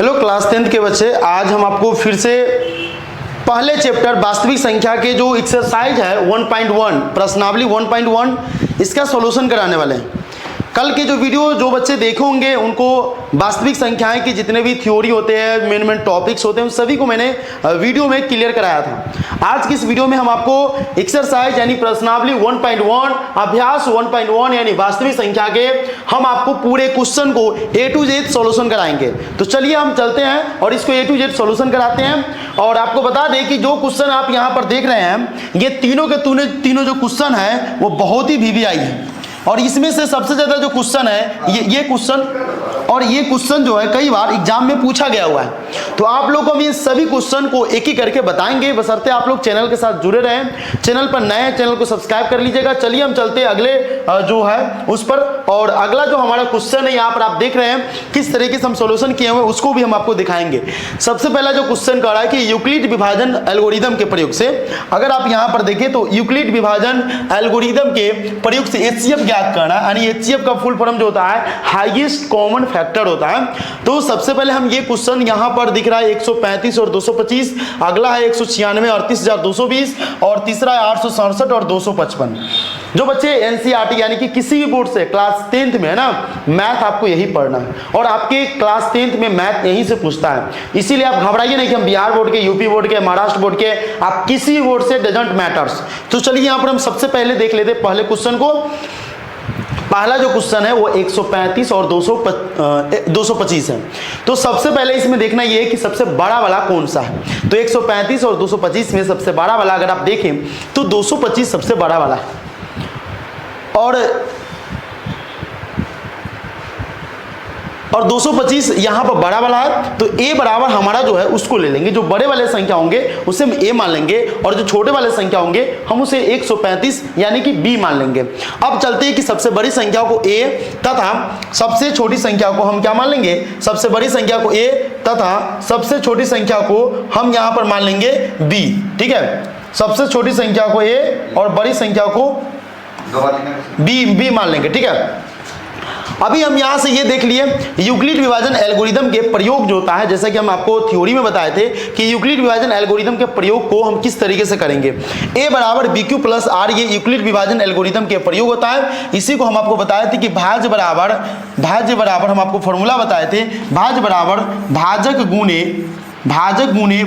Hello class 10th के बच्चे, आज हम आपको फिर से पहले चैप्टर वास्तविक संख्या के जो एक्सरसाइज है 1.1 प्रश्नावली 1.1 इसका सॉल्यूशन कराने वाले हैं। कल के जो वीडियो जो बच्चे देखे होंगे उनको वास्तविक संख्याएं के जितने भी थ्योरी होते हैं, मेन टॉपिक्स होते हैं, उन सभी को मैंने वीडियो में क्लियर कराया था। आज की इस वीडियो में हम आपको एक्सरसाइज यानी प्रश्नावली 1.1 अभ्यास 1.1 यानी वास्तविक संख्या के हम आपको पूरे क्वेश्चन को A to Z सॉल्यूशन कराएंगे। तो चलिए हम चलते हैं और इसको A to Z सॉल्यूशन कराते हैं। और आपको बता दें कि जो क्वेश्चन आप यहाँ पर देख रहे हैं ये तीनों के तीनों जो क्वेश्चन है वो बहुत ही VVI है। और इसमें से सबसे ज्यादा जो क्वेश्चन है ये क्वेश्चन और ये क्वेश्चन जो है कई बार एग्जाम में पूछा गया हुआ है। तो आप लोग को हम ये सभी क्वेश्चन को एक एक करके बताएंगे, बशर्ते आप लोग चैनल के साथ जुड़े रहें। चैनल पर नए हैं, चैनल को सब्सक्राइब कर लीजिएगा। चलिए हम चलते हैं अगले जो है उस पर। और अगला जो हमारा क्वेश्चन है यहाँ पर आप देख रहे हैं किस तरीके से हम सोल्यूशन किए हुए उसको भी हम आपको दिखाएंगे। सबसे पहला जो क्वेश्चन कह रहा है कि यूक्लिड विभाजन एल्गोरिदम के प्रयोग से, अगर आप यहाँ पर देखें तो यूक्लिड विभाजन एल्गोरिदम के प्रयोग से HCF ज्ञात करना, यानी HCF का फुल फॉर्म जो होता है हाईएस्ट कॉमन फैक्टर होता है। तो सबसे पहले हम ये क्वेश्चन यहाँ पर दिख रहा है 135 और 225, अगला है 196 38,220 और तीसरा है 867 और 255। जो बच्चे NCERT यानी कि किसी भी बोर्ड से क्लास 10th में है ना, मैथ आपको यही पढ़ना है और आपके क्लास 10th में मैथ यहीं से पूछता है। इसीलिए आप घबराइए नहीं कि हम बिहार बोर्ड के, यूपी बोर्ड के, महाराष्ट्र बोर्ड के, आप किसी भी बोर्ड से, डजंट मैटर्स। तो चलिए यहाँ पर हम सबसे पहले देख लेते हैं पहले क्वेश्चन को। पहला जो क्वेश्चन है वो 135 और 225 है। तो सबसे पहले इसमें देखना ये है कि सबसे बड़ा वाला कौन सा है। तो 135 और 225 में सबसे बड़ा वाला अगर आप देखें तो 225 सबसे बड़ा वाला है। और 225 यहाँ पर बड़ा वाला है, तो A बराबर हमारा जो है उसको ले लेंगे। जो बड़े वाले संख्या होंगे उसे हम A मान लेंगे और जो छोटे वाले संख्या होंगे हम उसे 135 यानी कि B मान लेंगे। अब चलते हैं कि सबसे बड़ी संख्या को A तथा सबसे छोटी संख्या को हम क्या मान लेंगे, सबसे बड़ी संख्या को A तथा सबसे छोटी संख्या को हम यहाँ पर मान लेंगे B। ठीक है, सबसे छोटी संख्या को A और बड़ी संख्या को B मान लेंगे। ठीक है, अभी हम यहां से ये देख लिए यूक्लिड विभाजन एल्गोरिदम के प्रयोग जो होता है, जैसा कि हम आपको थ्योरी में बताए थे कि यूक्लिड विभाजन एल्गोरिदम के प्रयोग को हम किस तरीके से करेंगे। A बराबर BQ प्लस R ये यूक्लिड विभाजन एल्गोरिदम के प्रयोग होता है। इसी को हम आपको बताए थे कि भाज्य बराबर हम आपको फॉर्मूला बताए थे, भाज्य बराबर भाजक गुणे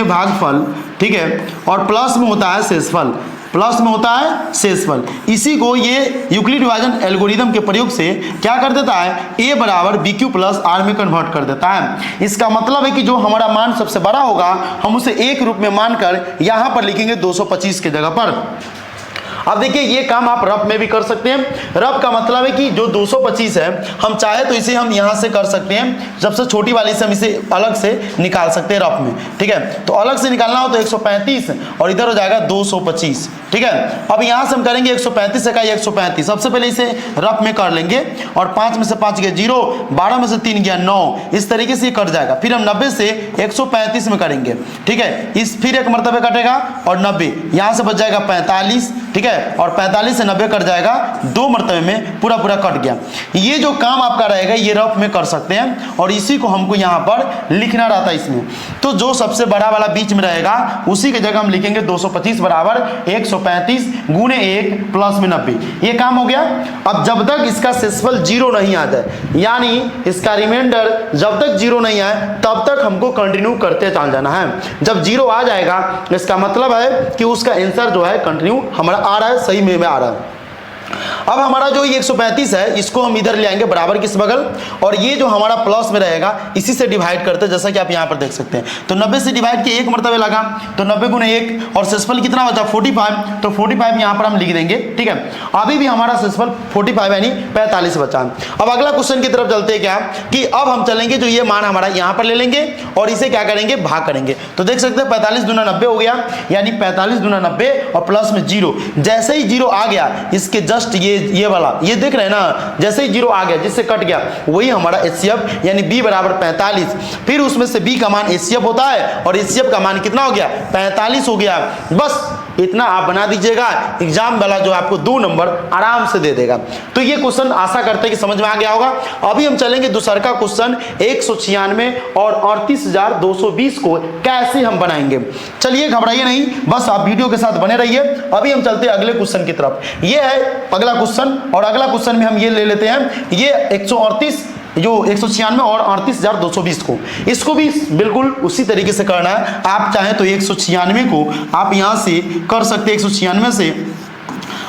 भागफल। ठीक है, और प्लस में होता है शेषफल। इसी को ये यूक्लिड विभाजन एल्गोरिदम के प्रयोग से क्या कर देता है, A बराबर BQ प्लस R में कन्वर्ट कर देता है। इसका मतलब है कि जो हमारा मान सबसे बड़ा होगा हम उसे एक रूप में मानकर यहां पर लिखेंगे 225 के जगह पर। अब देखिए ये काम आप रफ में भी कर सकते हैं। रफ का मतलब है कि जो 225 है हम चाहे तो इसे हम यहां से कर सकते हैं, सबसे छोटी वाली से हम इसे अलग से निकाल सकते हैं रफ में। ठीक है, तो अलग से निकालना हो तो 135 और इधर हो जाएगा 225। ठीक है, अब यहां से हम करेंगे 135 इकाई 135। सबसे पहले इसे रफ में कर लेंगे और 5 में से 5 गया 0, 12 में से 3 गया 9, इस तरीके से कट जाएगा। फिर हम 90 से 135 में करेंगे। ठीक है, इस फिर एक मरतबे कटेगा और 90, यहां से बच जाएगा 45। ठीक है, और 45 से 90 कट जाएगा, 2 मरतबे में पूरा कट गया। ये जो काम आपका रहेगा ये रफ में कर सकते हैं और इसी को हमको यहाँ पर लिखना रहता है इसमें। तो जो सबसे बड़ा वाला बीच में रहेगा उसी की जगह हम लिखेंगे 225 बराबर 135 गुणे 1 प्लस में 90। ये काम हो गया। अब जब तक इसका शेषफल 0 नहीं आ जाए, यानी इसका रिमाइंडर जब तक 0 नहीं आए तब तक हमको कंटिन्यू करते चल जाना है। जब 0 आ जाएगा इसका मतलब है कि उसका आंसर जो है कंटिन्यू हमारा आ रहा है, सही में आ रहा है। अब हमारा जो ये 135 है इसको हम इधर ले आएंगे बराबर किस बगल, और ये जो हमारा प्लस में रहेगा इसी से डिवाइड करते हैं, जैसा कि आप यहाँ पर देख सकते हैं। तो 90 से डिवाइड किए 1 मरतबे लगा, तो 90 गुणे 1 और शेषफल कितना बचा 45, तो 45 यहाँ पर हम लिख देंगे। ठीक है, अभी भी हमारा शेषफल 45 यानी 45 बचा। अब अगला क्वेश्चन की तरफ चलते हैं क्या कि अब हम चलेंगे जो ये मान हमारा यहाँ पर ले लेंगे और इसे क्या करेंगे, भाग करेंगे। तो देख सकते हैं 45 दूना 90 हो गया, यानी 45 दूना 90 और प्लस में 0। जैसे ही 0 आ गया इसके जस्ट ये वाला ये देख रहे हैं ना, जैसे ही 0 आ गया जिससे कट गया वही हमारा HCF यानी B बराबर 45। फिर उसमें से B का मान HCF होता है और HCF का मान कितना हो गया 45 हो गया। बस इतना आप बना दीजिएगा, एग्जाम वाला जो आपको 2 नंबर आराम से दे देगा। तो ये क्वेश्चन आशा करते हैं कि समझ में आ गया होगा। अभी हम चलेंगे दूसरा का क्वेश्चन 196 और 38,220 को कैसे हम बनाएंगे। चलिए घबराइए नहीं, बस आप वीडियो के साथ बने रहिए। अभी हम चलते हैं अगले क्वेश्चन की तरफ। ये है अगला क्वेश्चन, और अगला क्वेश्चन में हम ये ले लेते हैं, ये 138 जो 196 और 38,220 को, इसको भी बिल्कुल उसी तरीके से करना है। आप चाहें तो 196 को आप यहां से कर सकते हैं, 196 से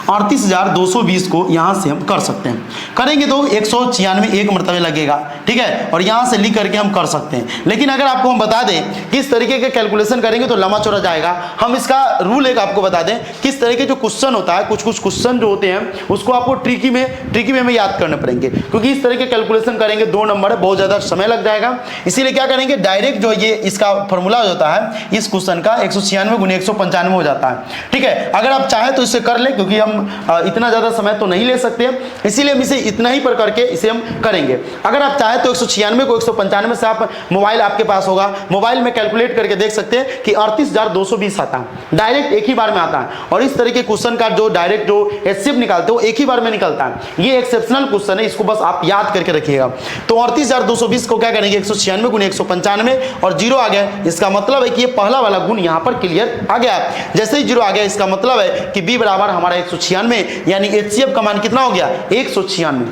38,220 को यहाँ से हम कर सकते हैं। करेंगे तो 196 एक मरतबे लगेगा, ठीक है, और यहाँ से लिख करके हम कर सकते हैं। लेकिन अगर आपको हम बता दें किस तरीके के कैलकुलेशन करेंगे तो लंबा चौड़ा जाएगा। हम इसका रूल एक आपको बता दें, किस तरीके जो क्वेश्चन होता है, कुछ कुछ क्वेश्चन जो होते हैं उसको आपको ट्रिकी में याद करने पड़ेंगे, क्योंकि इस तरह के कैलकुलेशन करेंगे 2 नंबर है, बहुत ज़्यादा समय लग जाएगा। इसीलिए क्या करेंगे, डायरेक्ट जो ये इसका फॉर्मूला होता है इस क्वेश्चन का 196 × 195 हो जाता है, ठीक है। अगर आप चाहें तो इसे कर ले, क्योंकि हम इतना ज़्यादा समय तो नहीं ले सकते, इसीलिए हम इसे इतना ही पर करके इसे हम करेंगे। अगर आप चाहें तो 196 को 195 से, आप मोबाइल आपके पास होगा, मोबाइल में कैलकुलेट करके देख सकते हैं कि 38,220 आता है, डायरेक्ट एक ही बार में आता है। और इस तरीके क्वेश्चन का जो डायरेक्ट जो एचसीएफ निकालते हो एक ही बार में निकलता है। ये एक्सेप्शनल क्वेश्चन है, इसको बस आप याद करके रखिएगा। तो 38,220 को क्या करेंगे, 196 × 195 और 0 आ गया। इसका मतलब है कि ये पहला वाला गुण यहाँ पर क्लियर आ गया। जैसे ही 0 आ गया, इसका मतलब है कि b बराबर हमारा 196, यानी एचसीएफ का मान कितना हो गया, 196।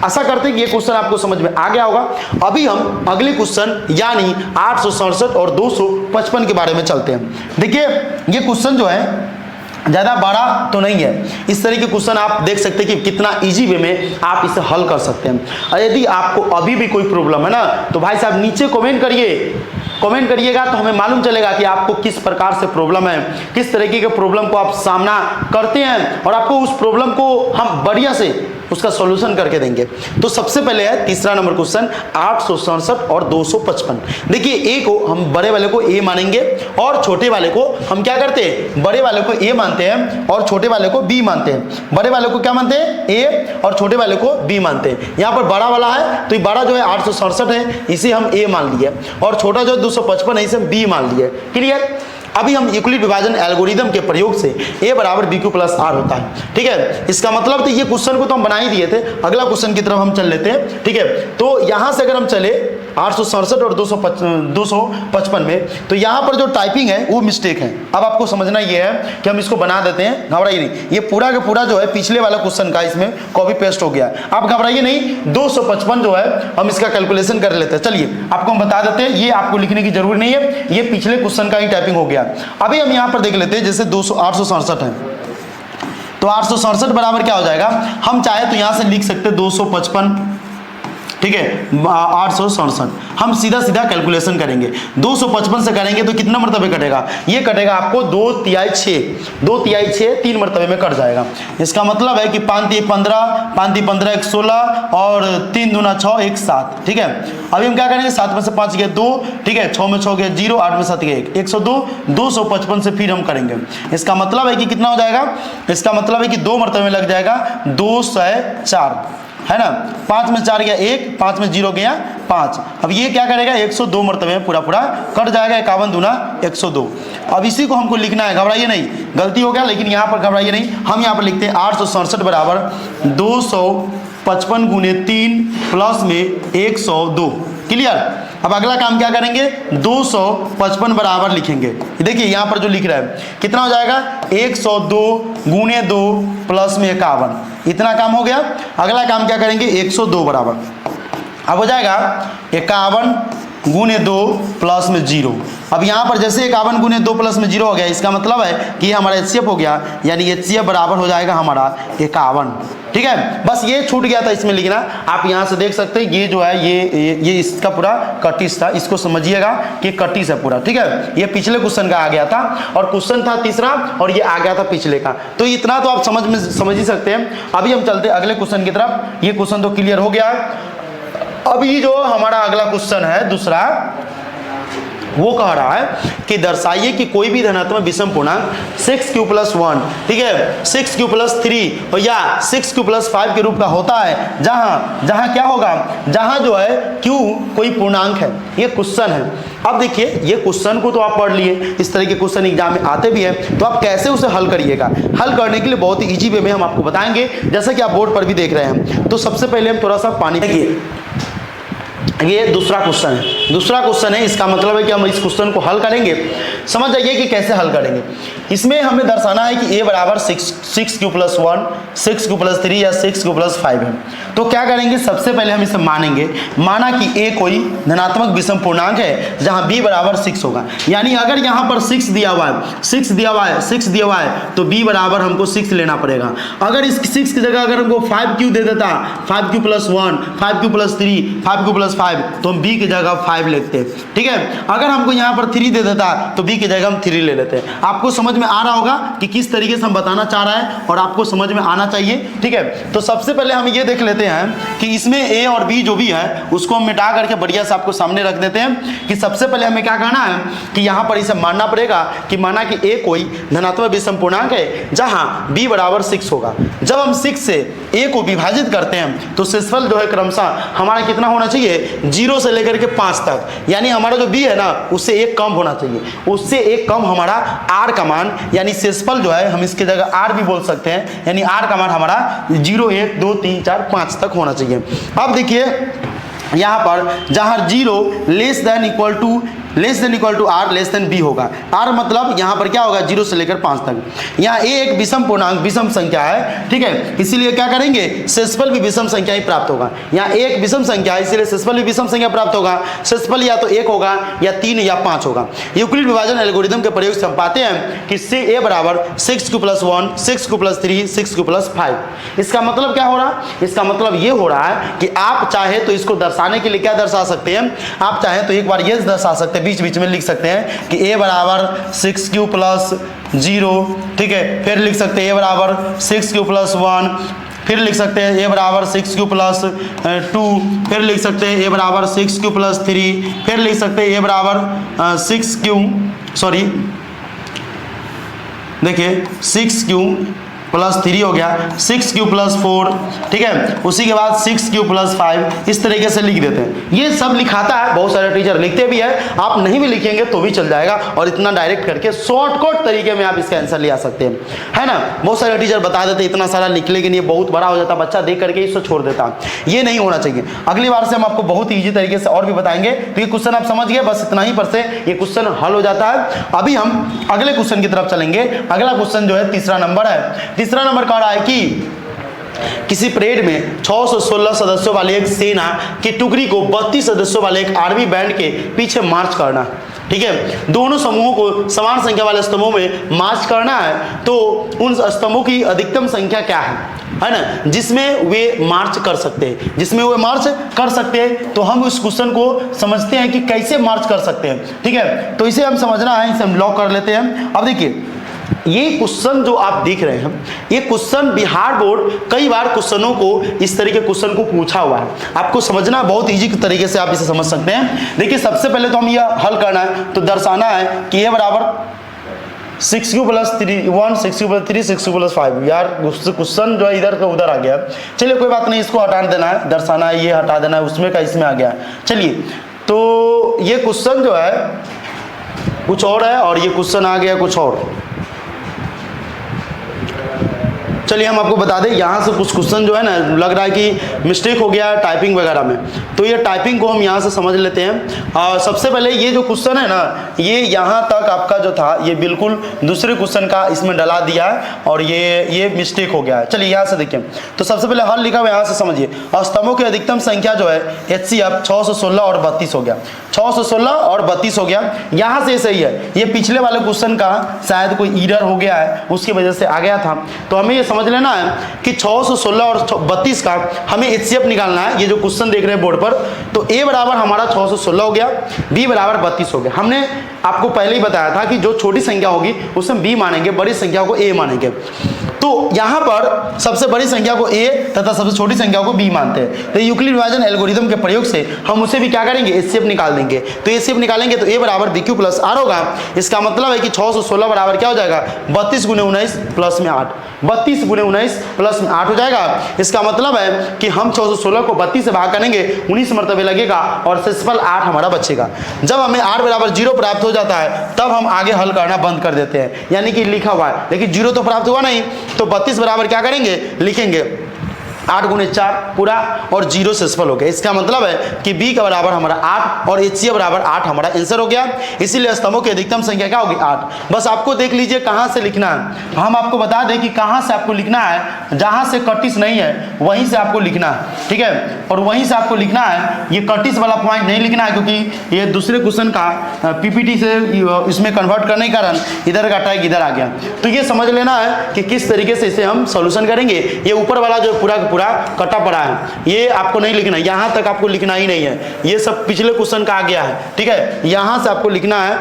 आशा करते हैं कि ये क्वेश्चन आपको समझ में आ गया होगा। अभी हम अगले क्वेश्चन यानी 867 और 255 के बारे में चलते हैं। देखिए ये क्वेश्चन जो है ज़्यादा बड़ा तो नहीं है, इस तरह के क्वेश्चन आप देख सकते हैं कि कितना इजी वे में आप इसे हल कर सकते हैं। और यदि आपको अभी भी कोई प्रॉब्लम है ना, तो भाई साहब नीचे कमेंट करिएगा, तो हमें मालूम चलेगा कि आपको किस प्रकार से प्रॉब्लम है, किस तरीके के प्रॉब्लम को आप सामना करते हैं, और आपको उस प्रॉब्लम को हम बढ़िया से उसका सॉल्यूशन करके देंगे। तो सबसे पहले है तीसरा नंबर क्वेश्चन 867 और 255। देखिए ए को हम बड़े वाले को ए मानेंगे और छोटे वाले को हम क्या करते हैं, बड़े वाले को ए मानते हैं और छोटे वाले को बी मानते हैं। बड़े वाले को क्या मानते हैं, ए, और छोटे वाले को बी मानते हैं। यहाँ पर बड़ा वाला है तो ये बड़ा जो है 867 है, इसे हम ए मान लिए, और छोटा जो 255 है इसे हम बी मान लिए। क्लियर। अभी हम यूक्लिड विभाजन एल्गोरिदम के प्रयोग से a बराबर BQ प्लस R होता है, ठीक है। इसका मतलब तो ये क्वेश्चन को तो हम बना ही दिए थे, अगला क्वेश्चन की तरफ हम चल लेते हैं, ठीक है। तो यहाँ से अगर हम चले 867 और 255 में, तो यहाँ पर जो टाइपिंग है वो मिस्टेक है। अब आपको समझना ये है कि हम इसको बना देते हैं, घबराइए नहीं, ये पूरा का पूरा जो है पिछले वाला क्वेश्चन का इसमें कॉपी पेस्ट हो गया। आप घबराइए नहीं, 255 जो है हम इसका कैलकुलेशन कर लेते हैं। चलिए आपको हम बता देते हैं, ये आपको लिखने की जरूरत नहीं है, ये पिछले क्वेश्चन का ही टाइपिंग हो गया। अभी हम यहाँ पर देख लेते हैं, जैसे 867 है, तो 867 बराबर क्या हो जाएगा, हम चाहे तो यहाँ से लिख सकते 255, ठीक है, 867। हम सीधा कैलकुलेशन करेंगे, 255 से करेंगे तो कितना मरतबे कटेगा, ये कटेगा आपको 2 तिहाई 6, 3 मरतबे में कट जाएगा। इसका मतलब है कि 5 × 15, 5 × 15 = 16 और 3 दूना 6 = 7, ठीक है। अभी हम क्या करेंगे, 7 में से 5 गए 2, ठीक है, 6 में 6 गए 0, 8 में 7 गए 1, 102। 255 से फिर हम करेंगे, इसका मतलब है कि कितना हो जाएगा, इसका मतलब है कि 2 मरतबे में लग जाएगा 204, है ना। 5 में 4 गया 1, 5 में 0 गया 5। अब ये क्या करेगा, 102 मरतबे में पूरा कट जाएगा, 51 दूना 102। अब इसी को हमको लिखना है, घबराइए नहीं, गलती हो गया लेकिन यहाँ पर घबराइए नहीं, हम यहाँ पर लिखते हैं 867 बराबर 255 × 3 प्लस में 102। क्लियर। अब अगला काम क्या करेंगे, 255 बराबर लिखेंगे। देखिए यहाँ पर जो लिख रहा है कितना हो जाएगा, 102 × 2 प्लस में 51, इतना काम हो गया। अगला काम क्या करेंगे, 102 बराबर, अब हो जाएगा 51 × 2 प्लस में 0। अब यहाँ पर जैसे 51 × 2 प्लस में 0 हो गया, इसका मतलब है कि हमारा एचसीएफ हो गया, यानी एचसीएफ बराबर हो जाएगा हमारा 51, ठीक है। बस ये छूट गया था इसमें लिखना, आप यहाँ से देख सकते हैं, ये जो है ये इसका पूरा कटिस था, इसको समझिएगा कि कटिस है पूरा, ठीक है। ये पिछले क्वेश्चन का आ गया था, और क्वेश्चन था तीसरा और ये आ गया था पिछले का, तो इतना तो आप समझ ही सकते हैं। अभी हम चलते हैं अगले क्वेश्चन की तरफ, ये क्वेश्चन तो क्लियर हो गया। अभी जो हमारा अगला क्वेश्चन है दूसरा, वो कह रहा है कि दर्शाइए कि कोई भी धनात्मक विषम पूर्णांक 6q+1, ठीक है, 6q+3 और या 6q+5 के रूप का होता है, जहां क्या होगा, जहां जो है q कोई पूर्णांक है। ये क्वेश्चन है। अब देखिए ये क्वेश्चन को तो आप पढ़ लिए, इस तरह के क्वेश्चन एग्जाम में आते भी हैं, तो आप कैसे उसे हल करिएगा। हल करने के लिए बहुत ही इजी वे में हम आपको बताएंगे, जैसा कि आप बोर्ड पर भी देख रहे हैं। तो सबसे पहले हम थोड़ा सा पानी देखिए, ये दूसरा क्वेश्चन है। इसका मतलब है कि हम इस क्वेश्चन को हल करेंगे। समझ जाइए कि कैसे हल करेंगे। इसमें हमें दर्शाना है कि a बराबर 6q+1, 6q+3 या 6q+5 है। तो क्या करेंगे, सबसे पहले हम इसे माना कि a कोई धनात्मक विषम पूर्णांक है जहां b बराबर 6 होगा। यानी अगर यहां पर 6 दिया हुआ है तो b बराबर हमको 6 लेना पड़ेगा। अगर इस 6 की जगह अगर हमको 5q दे देता, 5q+1, 5q+3, 5q+5, तो हम b की जगह 5 लेते हैं, ठीक है। अगर हमको यहाँ पर 3 दे देता तो b की जगह हम 3 ले लेते हैं। आपको समझ में आ रहा होगा कि किस तरीके से हम बताना चाह रहा है और आपको समझ में आना चाहिए, ठीक है। तो सबसे पहले हम ये देख लेते हैं कि इसमें a और b जो भी है उसको हम मिटा करके बढ़िया से आपको सामने रख देते हैं कि सबसे पहले हमें क्या करना है कि यहाँ पर इसे मानना पड़ेगा कि माना कि a कोई धनात्मक विषम पूर्णांक है जहाँ b बराबर 6 होगा। जब हम 6 से a को विभाजित करते हैं तो शेषफल जो है क्रमशः हमारा कितना होना चाहिए, 0 से लेकर के 5 तक। यानी हमारा जो b है ना उससे 1 कम होना चाहिए, उससे 1 कम हमारा r का मान, यानी शेषफल जो है हम इसके जगह r भी बोल सकते हैं, यानी r का मान हमारा 0, 1, 2, 3, 4, 5 तक होना चाहिए। अब देखिए यहाँ पर जहाँ 0 less than equal to r less than b होगा। r मतलब यहाँ पर क्या होगा, 0 से लेकर 5 तक। यहाँ a एक विषम संख्या है, ठीक है, इसीलिए क्या करेंगे, शेषफल भी विषम संख्या ही प्राप्त होगा। यहाँ a एक विषम संख्या है इसीलिए शेषफल भी विषम संख्या प्राप्त होगा। शेषफल या तो 1 होगा या 3 या 5 होगा। यूक्लिड विभाजन एल्गोरिथम के प्रयोग से हम पाते हैं कि a बराबर 6q+1, 6q+3, 6q+5। इसका मतलब क्या हो रहा, इसका मतलब ये हो रहा है कि आप चाहे तो इसको दर्शाने के लिए क्या दर्शा सकते हैं, आप चाहे तो एक बार ये दर्शा सकते हैं, बीच में लिख सकते हैं कि a बराबर 6q+0, ठीक है, फिर लिख सकते हैं a बराबर 6q+1, फिर लिख सकते हैं a बराबर 6q+2, फिर लिख सकते हैं a बराबर 6q+3, फिर लिख सकते हैं a बराबर 6q+3 हो गया, 6q+4, ठीक है, उसी के बाद 6q+5, इस तरीके से लिख देते हैं। ये सब लिखाता है, बहुत सारे टीचर लिखते भी है, आप नहीं भी लिखेंगे तो भी चल जाएगा। और इतना डायरेक्ट करके शॉर्टकट तरीके में आप इसका आंसर ले आ सकते हैं, है ना। बहुत सारे टीचर बता देते इतना सारा लिख लेकिन ये बहुत बड़ा हो जाता, बच्चा देख करके इसको छोड़ देता। ये नहीं होना चाहिए। अगली बार से हम आपको बहुत ईजी तरीके से और भी बताएंगे। तो ये क्वेश्चन आप समझ गए, बस इतना ही पर से ये क्वेश्चन हल हो जाता है। अभी हम अगले क्वेश्चन की तरफ चलेंगे। अगला क्वेश्चन जो है तीसरा नंबर है। तीसरा नंबर कह रहा है कि किसी परेड में 616 सदस्यों वाले एक सेना की टुकड़ी को 32 सदस्यों वाले एक आर्मी बैंड के पीछे मार्च करना, ठीक है। दोनों समूहों को समान संख्या वाले स्तंभों में मार्च करना है। तो उन स्तंभों की अधिकतम संख्या क्या है ना, जिसमें वे मार्च कर सकते हैं, तो हम उस क्वेश्चन को समझते हैं कि कैसे मार्च कर सकते हैं, ठीक है। तो इसे हम समझना है, इसे हम लॉक कर लेते हैं। अब देखिए ये क्वेश्चन जो आप देख रहे हैं, ये क्वेश्चन बिहार बोर्ड कई बार क्वेश्चनों को इस तरीके क्वेश्चन को पूछा हुआ है। आपको समझना बहुत इजी तरीके से आप इसे समझ सकते हैं। देखिए सबसे पहले तो हम यह हल करना है, तो दर्शाना है कि a बराबर 6q+1, 6q+3, 6q+5। यार क्वेश्चन जो है इधर का उधर आ गया, चलिए कोई बात नहीं, इसको हटा देना है, दर्शाना है, ये हटा देना है, उसमें का इसमें आ गया। चलिए तो ये क्वेश्चन जो है कुछ और है और ये क्वेश्चन आ गया कुछ और। चलिए हम आपको बता दें, यहाँ से कुछ क्वेश्चन जो है ना लग रहा है कि मिस्टेक हो गया टाइपिंग वगैरह में, तो ये टाइपिंग को हम यहाँ से समझ लेते हैं। और सबसे पहले ये जो क्वेश्चन है ना, ये यहाँ तक आपका जो था ये बिल्कुल दूसरे क्वेश्चन का इसमें डला दिया है और ये मिस्टेक हो गया है। चलिए यहाँ से देखिए, तो सबसे पहले हल लिखा हुआ यहाँ से समझिए। स्तंभों की अधिकतम संख्या जो है HCF 616 और 32 हो गया, 616 और 32 हो गया। यहाँ से सही है, ये पिछले वाले क्वेश्चन का शायद कोई एरर हो गया है, उसकी वजह से आ गया था। तो हमें ये समझ लेना है कि 616 और 32 का हमें HCF निकालना है। ये जो क्वेश्चन देख रहे हैं बोर्ड पर, तो a बराबर हमारा 616 हो गया, b बराबर 32 हो गया। हमने आपको पहले ही बताया था कि जो छोटी संख्या होगी उसमें b मानेंगे, बड़ी संख्या को a मानेंगे। तो यहाँ पर सबसे बड़ी संख्या को a तथा सबसे छोटी संख्या को b मानते हैं। तो यूक्लिड विभाजन एल्गोरिथम के प्रयोग से हम उसे भी क्या करेंगे, एचसीएफ निकाल देंगे। तो एचसीएफ निकालेंगे तो a बराबर bq प्लस r होगा। इसका मतलब है कि 616 बराबर क्या हो जाएगा, 32 गुने 19 प्लस में 8, 32 गुने 19 प्लस में 8 हो जाएगा। इसका मतलब है कि हम 616 को 32 से भाग करेंगे, 19 मरतबे लगेगा और शेषफल 8 हमारा बचेगा। जब हमें r बराबर 0 प्राप्त हो जाता है तब हम आगे हल करना बंद कर देते हैं, यानी कि लिखा हुआ है लेकिन 0 तो प्राप्त हुआ नहीं, तो 32 बराबर क्या करेंगे, लिखेंगे 8 गुने 4 पूरा और 0 शेषफल हो गया। इसका मतलब है कि b का बराबर हमारा 8 और HCF बराबर 8 हमारा आंसर हो गया। इसीलिए स्तंभों की अधिकतम संख्या क्या होगी, 8। बस आपको देख लीजिए कहाँ से लिखना है। हम आपको बता दें कि कहाँ से आपको लिखना है, जहाँ से कटिस नहीं है वहीं से आपको लिखना है, ठीक है। और वहीं से आपको लिखना है, ये कटिस वाला पॉइंट नहीं लिखना है क्योंकि ये दूसरे क्वेश्चन का PPT से इसमें कन्वर्ट करने के कारण इधर का टैग इधर आ गया। तो ये समझ लेना है कि किस तरीके से इसे हम सोल्यूशन करेंगे। ये ऊपर वाला जो पूरा कटा पड़ा है ये आपको नहीं लिखना, यहाँ तक आपको लिखना ही नहीं है, ये सब पिछले क्वेश्चन का आ गया है, ठीक है। यहाँ से आपको लिखना है,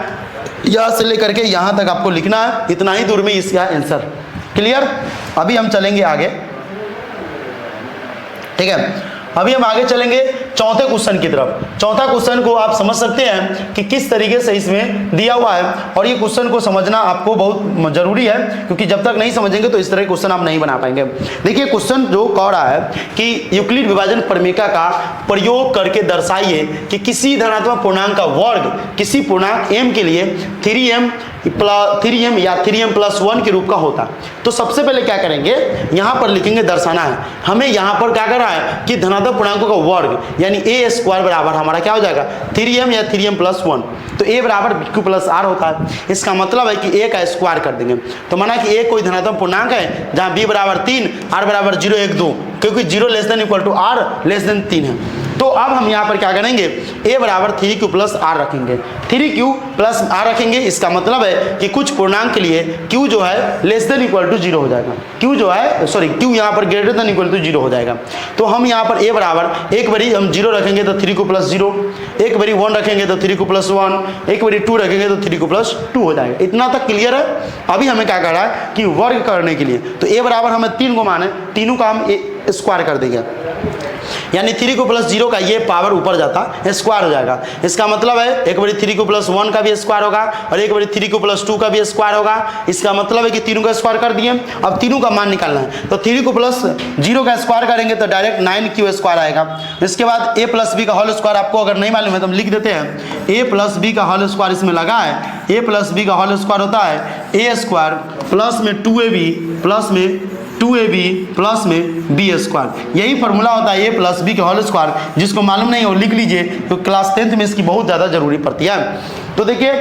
यहाँ से लेकर के यहाँ तक आपको लिखना है, इतना ही दूर में इसका आंसर। क्लियर। अभी हम चलेंगे आगे, ठीक है। अभी हम आगे चलेंगे चौथे क्वेश्चन की तरफ। चौथा क्वेश्चन को आप समझ सकते हैं कि किस तरीके से इसमें दिया हुआ है, और ये क्वेश्चन को समझना आपको बहुत जरूरी है क्योंकि जब तक नहीं समझेंगे तो इस तरह के क्वेश्चन आप नहीं बना पाएंगे। देखिए क्वेश्चन जो कह रहा है कि यूक्लिड विभाजन प्रमेय का प्रयोग करके दर्शाइए कि किसी धनात्मक पूर्णांक का वर्ग किसी पूर्णांक m के लिए 3m या 3m+1 के रूप का होता। तो सबसे पहले क्या करेंगे, यहाँ पर लिखेंगे दर्शाना है। हमें यहाँ पर क्या कर रहा है कि धनात्मक पूर्णांकों का वर्ग यानी a स्क्वायर बराबर हमारा क्या हो जाएगा, 3m या 3m+1। तो a बराबर bq प्लस r होता है। इसका मतलब है कि a का स्क्वायर कर देंगे। तो माना कि a कोई धनात्मक पूर्णांक है जहाँ b बराबर 3, r बराबर 0, 1, 2, क्योंकि 0 less than equal to r less than 3 है। तो अब हम यहाँ पर क्या करेंगे, a बराबर 3q प्लस r रखेंगे, 3q प्लस r रखेंगे। इसका मतलब है कि कुछ पूर्णांक के लिए q जो है लेस देन इक्वल टू 0 हो जाएगा, q जो है q यहाँ पर ग्रेटर देन इक्वल टू 0 हो जाएगा। तो हम यहाँ पर a बराबर एक बारी हम 0 रखेंगे तो 3q प्लस 0, एक बारी 1 रखेंगे तो 3q प्लस 1, एक बारी 2 रखेंगे तो 3q प्लस 2 हो जाएगा। इतना तक क्लियर है। अभी हमें क्या कर रहा है कि वर्ग करने के लिए तो a बराबर हमें 3 को माने, तीनों का हम स्क्वायर कर देंगे, यानी 3q प्लस 0 का ये पावर ऊपर जाता स्क्वायर हो जाएगा। इसका मतलब है एक बारी 3q प्लस 1 का भी स्क्वायर होगा और एक बारी 3q प्लस 2 का भी स्क्वायर होगा। इसका मतलब है कि तीनों का स्क्वायर कर दिए। अब तीनों का मान निकालना है तो 3q प्लस 0 का स्क्वायर करेंगे तो डायरेक्ट 9q स्क्वायर आएगा। इसके बाद a प्लस बी का होल स्क्वायर आपको अगर नहीं मालूम है तो हम लिख देते हैं, a प्लस बी का होल स्क्वायर इसमें लगा है। a प्लस बी का होल स्क्वायर होता है a स्क्वायर प्लस में 2ab प्लस में 2ab प्लस में b स्क्वायर। यही फॉर्मूला होता है a प्लस बी के होल स्क्वायर। जिसको मालूम नहीं हो लिख लीजिए, तो क्लास 10th में इसकी बहुत ज़्यादा जरूरी पड़ती है। तो देखिए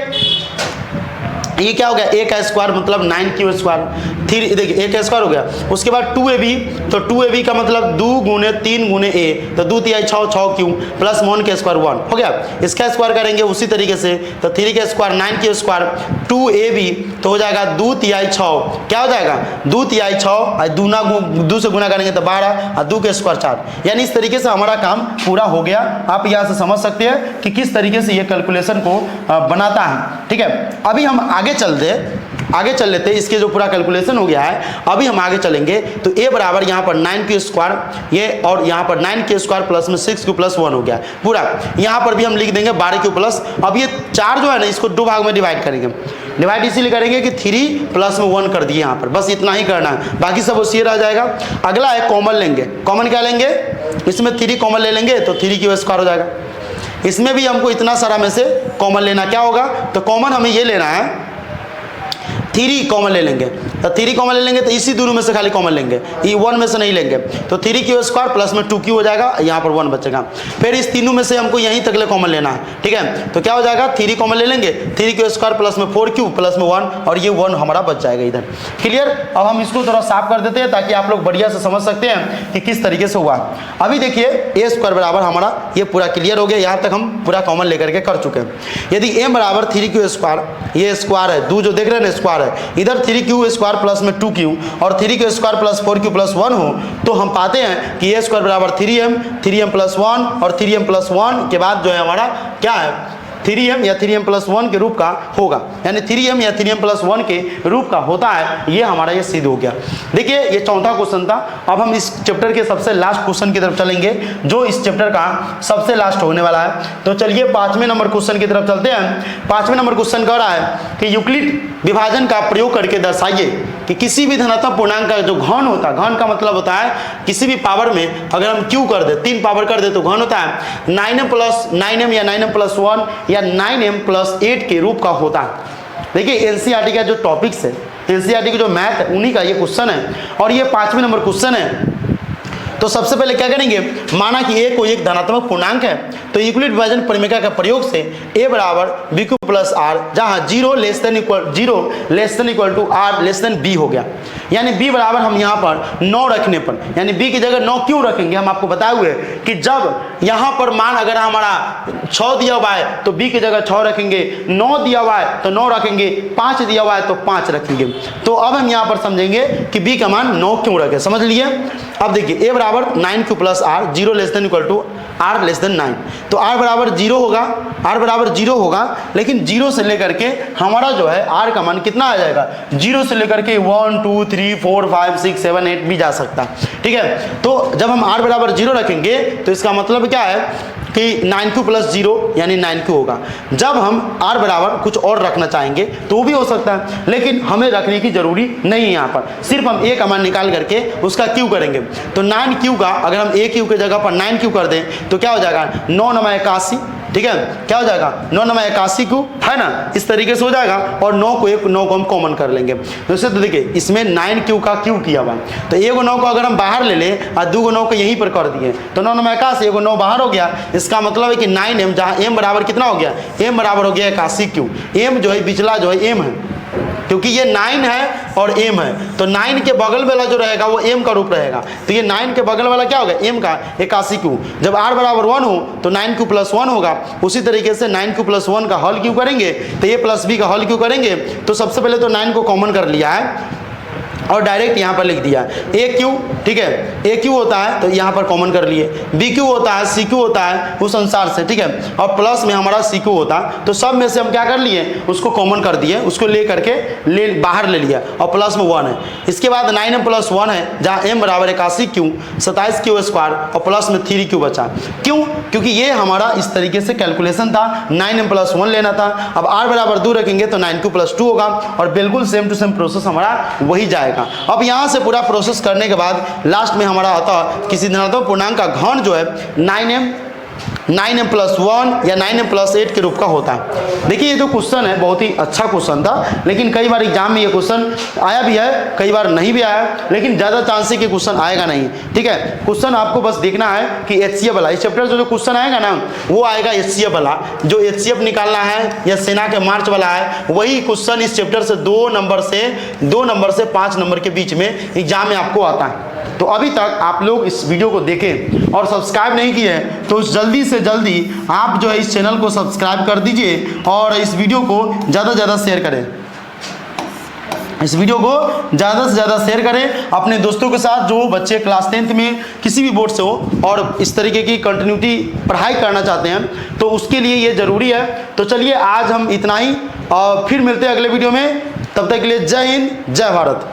ये क्या हो गया, a का स्क्वायर मतलब 9q स्क्वायर, फिर देखिए a का स्क्वायर हो गया। उसके बाद 2ab, तो 2ab का मतलब 2 गुने 3 गुने a, तो 2 तिहाई 6, 6q प्लस 1 का स्क्वायर 1 हो गया। इसका स्क्वायर करेंगे उसी तरीके से तो 3 का स्क्वायर 9q स्क्वायर 2ab तो हो जाएगा 2 तिहाई 6, क्या हो जाएगा 2 तिहाई 6 और 2 से गुना करेंगे तो 12 और 2 के स्क्वायर 4। यानी इस तरीके से हमारा काम पूरा हो गया। आप यहाँ से समझ सकते हैं कि किस तरीके से ये कैलकुलेशन को बनाता है, ठीक है। अभी हम आगे चल लेते हैं। इसके जो पूरा कैलकुलेशन हो गया है, अभी हम आगे चलेंगे तो a बराबर यहाँ पर 9q स्क्वायर ये और यहाँ पर 9q स्क्वायर प्लस में 6q प्लस 1 हो गया पूरा। यहाँ पर भी हम लिख देंगे 12q प्लस। अब ये 4 जो है ना इसको 2 भाग में डिवाइड करेंगे। डिवाइड इसीलिए करेंगे कि 3 प्लस में 1 कर दिए यहाँ पर, बस इतना ही करना है, बाकी सब उसी रह जाएगा। अगला है कॉमन लेंगे। कॉमन क्या लेंगे, इसमें 3 कॉमन ले लेंगे तो 3q स्क्वायर हो जाएगा। इसमें भी हमको इतना सारा में से कॉमन लेना, क्या होगा तो कॉमन हमें ये लेना है 3 कॉमन ले लेंगे। तो 3 कॉमन ले लेंगे तो इसी दोनों में से खाली कॉमन लेंगे, ये 1 में से नहीं लेंगे। तो 3q स्क्वायर प्लस में 2q हो जाएगा, यहाँ पर 1 बचेगा। फिर इस तीनों में से हमको यहीं तक ले कॉमन लेना है, ठीक है। तो क्या हो जाएगा 3 कॉमन ले लेंगे, 3q स्क्वायर प्लस में 4q प्लस में 1 और ये 1 हमारा बच जाएगा इधर। क्लियर। अब हम इसको थोड़ा साफ कर देते हैं ताकि आप लोग बढ़िया से समझ सकते हैं कि किस तरीके से हुआ। अभी देखिए a स्क्वायर बराबर हमारा ये पूरा क्लियर हो गया। यहाँ तक हम पूरा कॉमन लेकर के कर चुके हैं। यदि m बराबर 3q स्क्वायर, ये स्क्वायर है, दो जो देख रहे हैं ना स्क्वायर है, इधर 3q स्क्वायर प्लस में 2q और 3q square plus 4q plus 1 हो तो हम पाते हैं कि a स्क्वायर बराबर 3m प्लस 1 और 3m प्लस 1 के बाद जो है हमारा क्या है 3m या 3m+1 के रूप का होगा, यानी 3m या 3m+1 के रूप का होता है। ये हमारा ये सिद्ध हो गया। देखिए ये चौथा क्वेश्चन था। अब हम इस चैप्टर के सबसे लास्ट क्वेश्चन की तरफ चलेंगे, जो इस चैप्टर का सबसे लास्ट होने वाला है। तो चलिए 5वें नंबर क्वेश्चन की तरफ चलते हैं। 5वें नंबर क्वेश्चन कह रहा है कि यूक्लिड विभाजन का प्रयोग करके दर्शाइए कि किसी भी धनात्मक पूर्णांक का जो घन होता है, घन का मतलब होता है किसी भी पावर में अगर हम q कर दे, 3 पावर कर दे तो घन होता है 9m या 9m+1 या 9m+8 के रूप का होता है। देखिए एनसीईआरटी का जो टॉपिक्स है, एनसीईआरटी की जो मैथ है, उन्हीं का ये क्वेश्चन है और ये 5वें नंबर क्वेश्चन है। तो सबसे पहले क्या करेंगे, माना कि a कोई एक धनात्मक पूर्णांक है, तो यूक्लिड विभाजन परिमेय के प्रयोग से a बराबर bq प्लस r, जहाँ 0 less than equal to r less than b हो गया। यानी b बराबर हम यहाँ पर 9 रखने पर, यानी b की जगह 9 क्यों रखेंगे, हम आपको बताए हुए कि जब यहाँ पर मान अगर हमारा 6 दिया हुआ है तो b की जगह 6 रखेंगे, 9 दिया हुआ है तो 9 रखेंगे, 5 दिया हुआ है तो 5 रखेंगे। तो अब हम यहाँ पर समझेंगे कि b का मान 9 क्यों रखे, समझ लिए। अब देखिए a बराबर 9q plus r, 0 less than equal to r less than 9, तो r बराबर 0 होगा, r बराबर 0 होगा। लेकिन 0 से लेकर के हमारा जो है r का मान कितना आ जाएगा, 0 से लेकर के 1 2 3 4 5 6 7 8 भी जा सकता है, ठीक है। तो जब हम r बराबर 0 रखेंगे तो इसका मतलब क्या है कि 9q प्लस 0 यानी 9q होगा। जब हम r बराबर कुछ और रखना चाहेंगे तो भी हो सकता है, लेकिन हमें रखने की जरूरी नहीं है। यहाँ पर सिर्फ हम a का मान निकाल करके उसका q करेंगे। तो 9q का अगर हम aq के जगह पर 9q कर दें तो क्या हो जाएगा, 9 9 81, ठीक है, क्या हो जाएगा 9 9 81q, है ना, इस तरीके से हो जाएगा। और 9 को हम कॉमन कर लेंगे। तो देखिए इसमें 9q का q किया हुआ, तो एगो 9 को अगर हम बाहर ले लें और 2 9 को यहीं पर कर दिए तो 9 9 81, एगो 9 बाहर हो गया। इसका मतलब है कि 9m, जहाँ m बराबर कितना हो गया, m बराबर हो गया 81q। m जो है पिछला जो है m है, क्योंकि ये 9 है और m है, तो 9 के बगल वाला जो रहेगा वो m का रूप रहेगा। तो ये 9 के बगल वाला क्या होगा, m का 81q। जब r बराबर 1 हो तो 9q प्लस 1 होगा। उसी तरीके से 9q प्लस 1 का हल क्यों करेंगे, तो a प्लस b का हल क्यों करेंगे। तो सबसे पहले तो 9 को कॉमन कर लिया है और डायरेक्ट यहाँ पर लिख दिया AQ, ठीक है, AQ होता है तो यहाँ पर कॉमन कर लिए, BQ होता है, CQ होता है उस अनुसार से, ठीक है, और प्लस में हमारा CQ होता है। तो सब में से हम क्या कर लिए, उसको कॉमन कर दिए, उसको ले करके बाहर ले लिया और प्लस में 1 है। इसके बाद 9m+1 है, जहाँ m बराबर 81q 27q² और प्लस में 3q बचा। क्यों, क्योंकि ये हमारा इस तरीके से कैलकुलेशन था, 9m+1 लेना था। अब r बराबर 2 रखेंगे तो 9q प्लस 2 होगा और बिल्कुल सेम टू सेम प्रोसेस हमारा वही जाएगा। अब यहाँ से पूरा प्रोसेस करने के बाद लास्ट में हमारा आता किसी धनात्मक पूर्णांक का घन जो है 9m+1 या 9m+8 के रूप का होता है। देखिए ये जो क्वेश्चन है बहुत ही अच्छा क्वेश्चन था, लेकिन कई बार एग्जाम में ये क्वेश्चन आया भी है, कई बार नहीं भी आया, लेकिन ज़्यादा चांस है कि क्वेश्चन आएगा नहीं, ठीक है। क्वेश्चन आपको बस देखना है कि HCF वाला, इस चैप्टर से जो क्वेश्चन आएगा ना वो आएगा HCF वाला, जो HCF निकालना है या सेना के मार्च वाला है, वही क्वेश्चन इस चैप्टर से 2 नंबर से 5 नंबर के बीच में एग्जाम में आपको आता है। तो अभी तक आप लोग इस वीडियो को देखें और सब्सक्राइब नहीं किए हैं तो जल्दी से जल्दी आप जो है इस चैनल को सब्सक्राइब कर दीजिए और इस वीडियो को ज़्यादा से ज़्यादा शेयर करें। इस वीडियो को ज़्यादा से ज़्यादा शेयर करें अपने दोस्तों के साथ जो बच्चे क्लास 10th में किसी भी बोर्ड से हो और इस तरीके की कंटिन्यूटी पढ़ाई करना चाहते हैं, तो उसके लिए ये ज़रूरी है। तो चलिए आज हम इतना ही और फिर मिलते हैं अगले वीडियो में। तब तक के लिए जय हिंद, जय भारत।